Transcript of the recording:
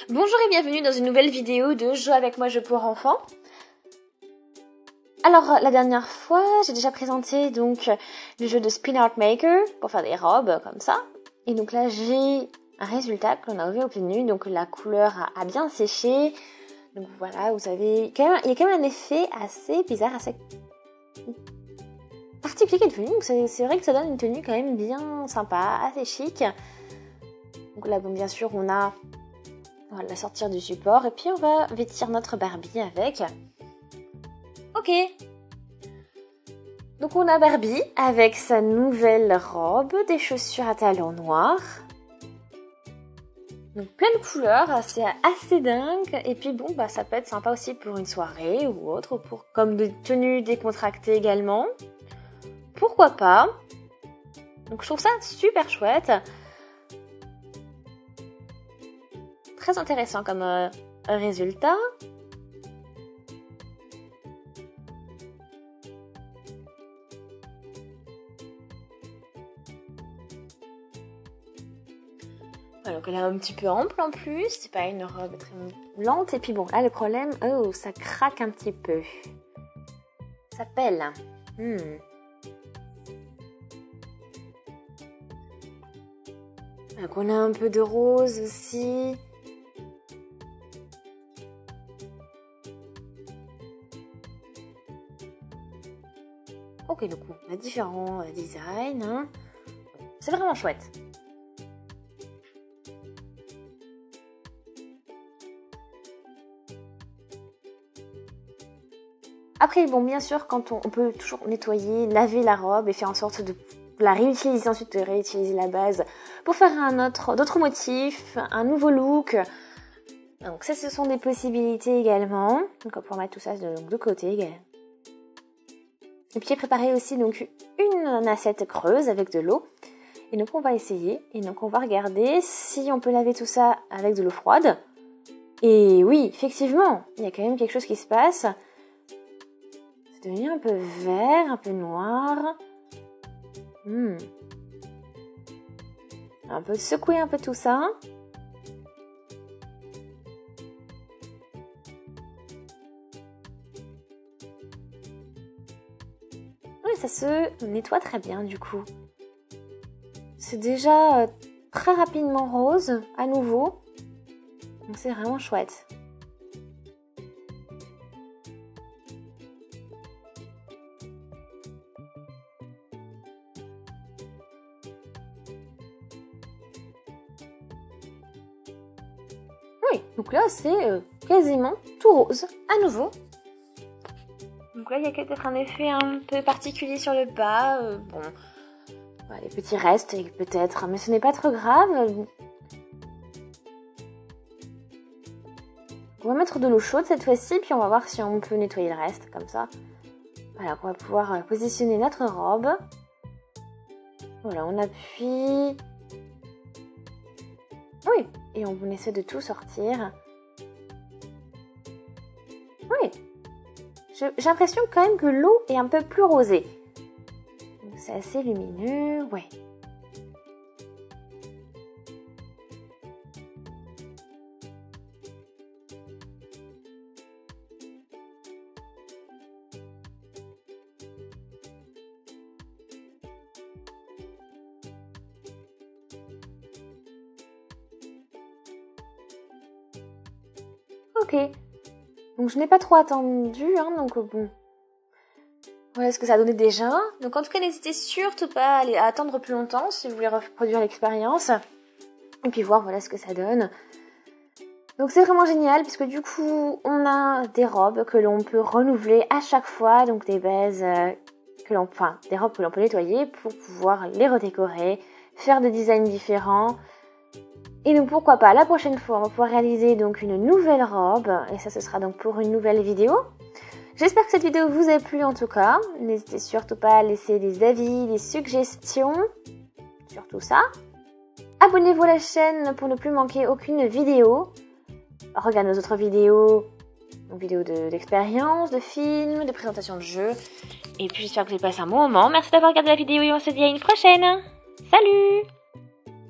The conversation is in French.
Bonjour et bienvenue dans une nouvelle vidéo de Jeux avec moi, jeux pour enfants. Alors la dernière fois, j'ai déjà présenté donc le jeu de Spin Art Maker pour faire des robes comme ça. Et donc là, j'ai un résultat que l'on avait obtenu. Donc la couleur a bien séché. Donc voilà, vous avez il y a quand même un effet assez bizarre, assez particulier qui est devenu. Donc c'est vrai que ça donne une tenue quand même bien sympa, assez chic. Donc là, bon, bien sûr, on va la sortir du support et puis on va vêtir notre Barbie avec. Ok. Donc on a Barbie avec sa nouvelle robe, des chaussures à talons noirs. Donc plein de couleurs, c'est assez dingue. Et puis bon, ça peut être sympa aussi pour une soirée ou autre, comme des tenues décontractées également. Pourquoi pas? Donc je trouve ça super chouette. Très intéressant comme résultat. Voilà, donc elle est un petit peu ample en plus, c'est pas une robe très lente. Et puis bon, là le problème, ça craque un petit peu. Ça pèle. Donc on a un peu de rose aussi. Ok, donc on a différents designs. Hein. C'est vraiment chouette. Après, bon, bien sûr, quand on peut toujours nettoyer, laver la robe et faire en sorte de la réutiliser, ensuite de réutiliser la base pour faire d'autres motifs, un nouveau look. Donc ça, ce sont des possibilités également. Donc on peut mettre tout ça de côté également. Et puis j'ai préparé aussi donc une assiette creuse avec de l'eau. Et donc on va essayer. Et donc on va regarder si on peut laver tout ça avec de l'eau froide. Et oui, effectivement, il y a quand même quelque chose qui se passe. C'est devenu un peu vert, un peu noir. Un peu secouer un peu tout ça. Oui, ça se nettoie très bien du coup. C'est déjà très rapidement rose à nouveau. Donc c'est vraiment chouette. Oui, donc là c'est quasiment tout rose à nouveau. Donc là il y a peut-être un effet un peu particulier sur le bas. Voilà, les petits restes peut-être, mais ce n'est pas trop grave. On va mettre de l'eau chaude cette fois-ci, puis on va voir si on peut nettoyer le reste comme ça. Voilà, on va pouvoir positionner notre robe. Voilà, on appuie. Oui, et on essaie de tout sortir. Oui, j'ai l'impression quand même que l'eau est un peu plus rosée. C'est assez lumineux, ouais. Ok, donc je n'ai pas trop attendu, hein, donc bon. Voilà ce que ça a donné déjà. Donc en tout cas, n'hésitez surtout pas à attendre plus longtemps si vous voulez reproduire l'expérience. Et puis voir voilà ce que ça donne. Donc c'est vraiment génial puisque du coup, on a des robes que l'on peut renouveler à chaque fois. Donc des bases des robes que l'on peut nettoyer pour pouvoir les redécorer, faire des designs différents. Et donc pourquoi pas, la prochaine fois, on va pouvoir réaliser donc une nouvelle robe. Et ça, ce sera donc pour une nouvelle vidéo. J'espère que cette vidéo vous a plu en tout cas. N'hésitez surtout pas à laisser des avis, des suggestions sur tout ça. Abonnez-vous à la chaîne pour ne plus manquer aucune vidéo. Regardez nos autres vidéos, vidéos d'expérience, de films, de présentation de jeux. Et puis j'espère que vous avez passé un bon moment. Merci d'avoir regardé la vidéo et on se dit à une prochaine. Salut!